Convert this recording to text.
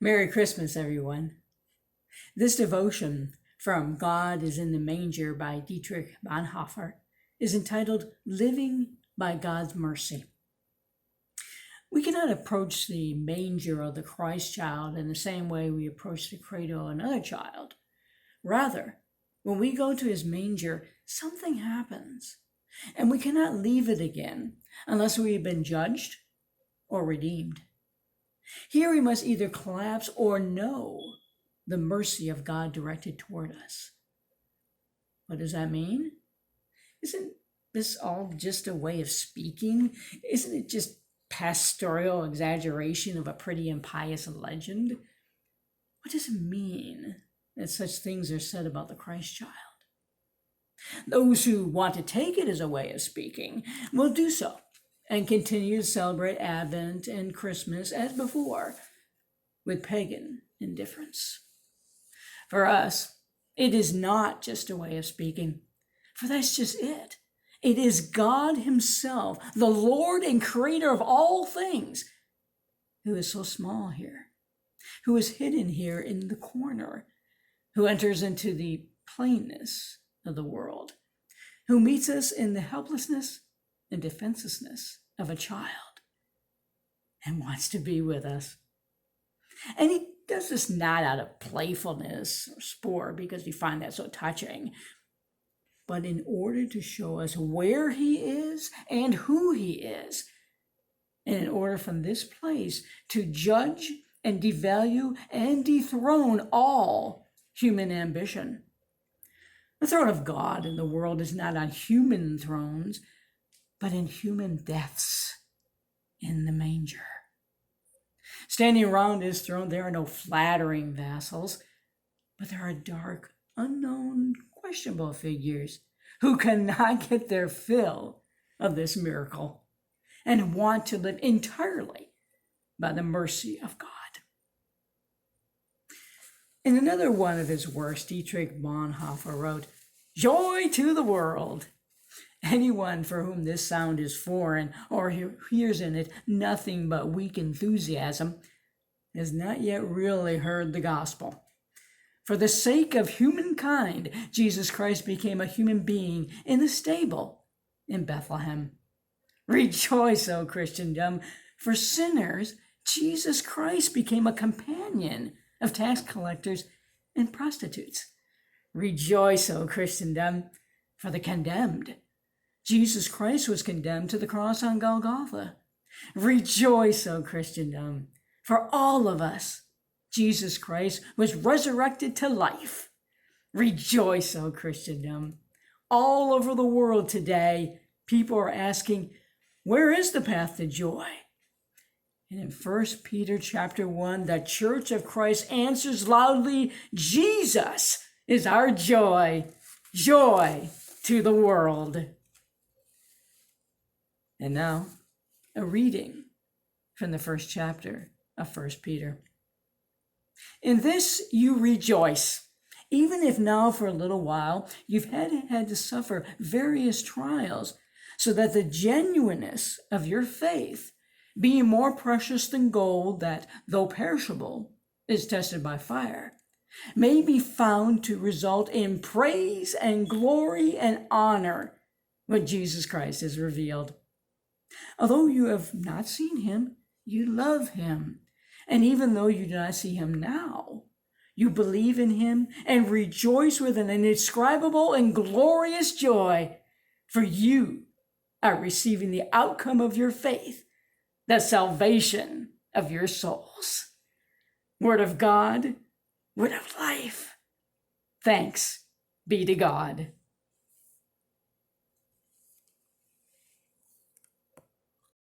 Merry Christmas, everyone. This devotion from God is in the Manger by Dietrich Bonhoeffer is entitled Living by God's Mercy. We cannot approach the manger of the Christ child in the same way we approach the cradle of another child. Rather, when we go to his manger, something happens, and we cannot leave it again unless we have been judged or redeemed. Here we must either collapse or know the mercy of God directed toward us. What does that mean? Isn't this all just a way of speaking? Isn't it just pastoral exaggeration of a pretty impious legend? What does it mean that such things are said about the Christ child? Those who want to take it as a way of speaking will do so and continue to celebrate Advent and Christmas as before with pagan indifference. For us, it is not just a way of speaking, for that's just it. It is God himself, the Lord and creator of all things, who is so small here, who is hidden here in the corner, who enters into the plainness of the world, who meets us in the helplessness and defenselessness of a child and wants to be with us. And he does this not out of playfulness or sport because we find that so touching, but in order to show us where he is and who he is, and in order from this place to judge and devalue and dethrone all human ambition. The throne of God in the world is not on human thrones, but in human deaths in the manger. Standing around his throne, there are no flattering vassals, but there are dark, unknown, questionable figures who cannot get their fill of this miracle and want to live entirely by the mercy of God. In another one of his works, Dietrich Bonhoeffer wrote, "Joy to the world." Anyone for whom this sound is foreign or hears in it nothing but weak enthusiasm has not yet really heard the gospel. For the sake of humankind, Jesus Christ became a human being in a stable in Bethlehem. Rejoice, O Christendom! For sinners, Jesus Christ became a companion of tax collectors and prostitutes. Rejoice, O Christendom! For the condemned, Jesus Christ was condemned to the cross on Golgotha. Rejoice, O Christendom! For all of us, Jesus Christ was resurrected to life. Rejoice, O Christendom! All over the world today, people are asking, where is the path to joy? And in 1 Peter chapter 1, the Church of Christ answers loudly, Jesus is our joy, joy to the world. And now, a reading from the first chapter of 1 Peter. In this you rejoice, even if now for a little while you've had to suffer various trials, so that the genuineness of your faith, being more precious than gold that, though perishable, is tested by fire, may be found to result in praise and glory and honor when Jesus Christ is revealed. Although you have not seen him, you love him. And even though you do not see him now, you believe in him and rejoice with an indescribable and glorious joy, for you are receiving the outcome of your faith, the salvation of your souls. Word of God, word of life. Thanks be to God.